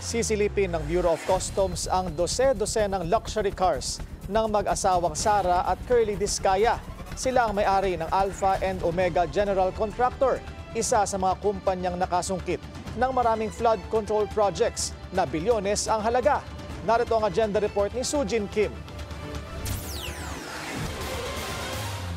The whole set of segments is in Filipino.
Sisilipin ng Bureau of Customs ang dose-dosenang luxury cars ng mag-asawang Sara at Curly Discaya. Sila ang may-ari ng Alpha and Omega General Contractor, isa sa mga kumpanyang nakasungkit ng maraming flood control projects na bilyones ang halaga. Narito ang agenda report ni Sujin Kim.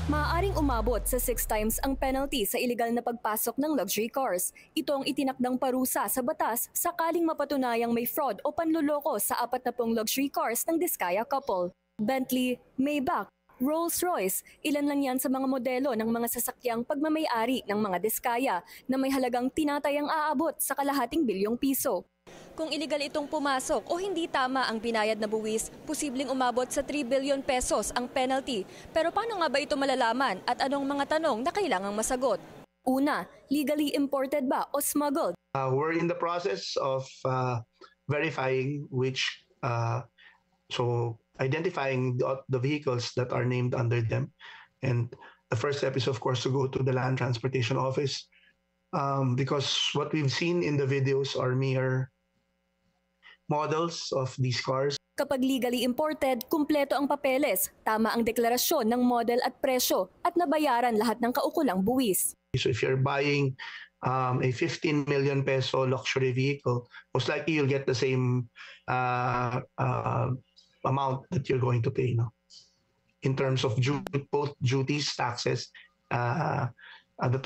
Maaaring umabot sa 6 times ang penalty sa iligal na pagpasok ng luxury cars. Ito ang itinakdang parusa sa batas sakaling mapatunayang may fraud o panluloko sa 40 luxury cars ng Discaya couple. Bentley, Maybach, Rolls-Royce, ilan lang yan sa mga modelo ng mga sasakyang pagmamayari ng mga Discaya na may halagang tinatayang aabot sa kalahating bilyong piso. Kung iligal itong pumasok o hindi tama ang binayad na buwis, posibleng umabot sa 3 billion pesos ang penalty. Pero paano nga ba ito malalaman at anong mga tanong na kailangang masagot? Una, legally imported ba o smuggled? We're in the process of verifying identifying the vehicles that are named under them. And the first step is, of course, to go to the Land Transportation Office because what we've seen in the videos are mere models of these cars. Kapag legally imported, kumpleto ang papeles, tama ang deklarasyon ng model at presyo at nabayaran lahat ng kaukulang buwis. So if you're buying a 15 million peso luxury vehicle, most likely you'll get the same amount that you're going to pay, no? In terms of both duties, taxes that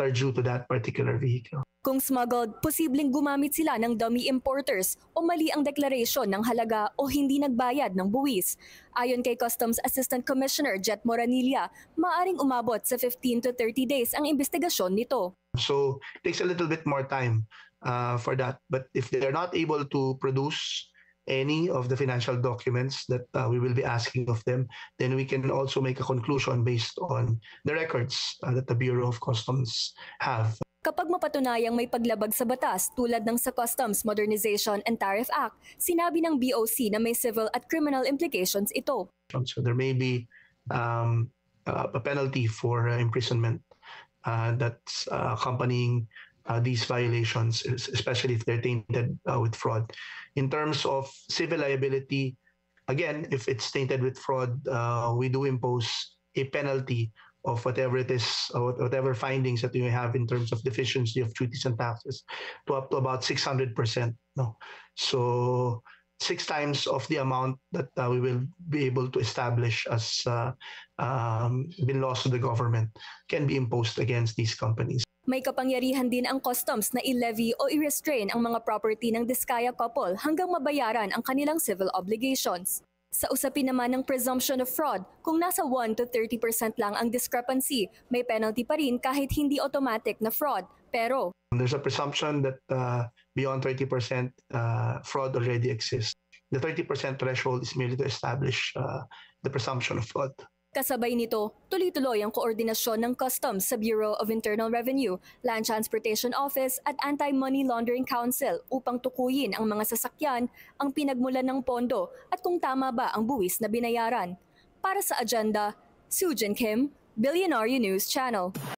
are due to that particular vehicle. Kung smuggled, posibleng gumamit sila ng dummy importers o mali ang deklarasyon ng halaga o hindi nagbayad ng buwis. Ayon kay Customs Assistant Commissioner Jet Moranilla, maaring umabot sa 15 to 30 days ang investigasyon nito. So it takes a little bit more time for that. But if they're not able to produce any of the financial documents that we will be asking of them, then we can also make a conclusion based on the records that the Bureau of Customs have. Kapag mapatunayang may paglabag sa batas tulad ng sa Customs Modernization and Tariff Act, sinabi ng BOC na may civil at criminal implications ito. So there may be a penalty for imprisonment that's accompanying these violations, especially if they're tainted with fraud. In terms of civil liability, again, if it's tainted with fraud, we do impose a penalty of whatever it is, or whatever findings that you have in terms of deficiency of duties and taxes, to up to about 600%. No, so 6 times of the amount that we will be able to establish as been lost to the government can be imposed against these companies. May kapangyarihan din ang customs na i-levy o i-restrain ang mga property ng Discaya couple hanggang mabayaran ang kanilang civil obligations. Sa usapin naman ng presumption of fraud, kung nasa 1 to 30% lang ang discrepancy, may penalty pa rin kahit hindi automatic na fraud. Pero there's a presumption that beyond 30% fraud already exists. The 30% threshold is merely to establish the presumption of fraud. Kasabay nito, tuloy-tuloy ang koordinasyon ng Customs sa Bureau of Internal Revenue, Land Transportation Office at Anti-Money Laundering Council upang tukuyin ang mga sasakyan, ang pinagmulan ng pondo at kung tama ba ang buwis na binayaran. Para sa agenda, Sujin Kim, Billionaire News Channel.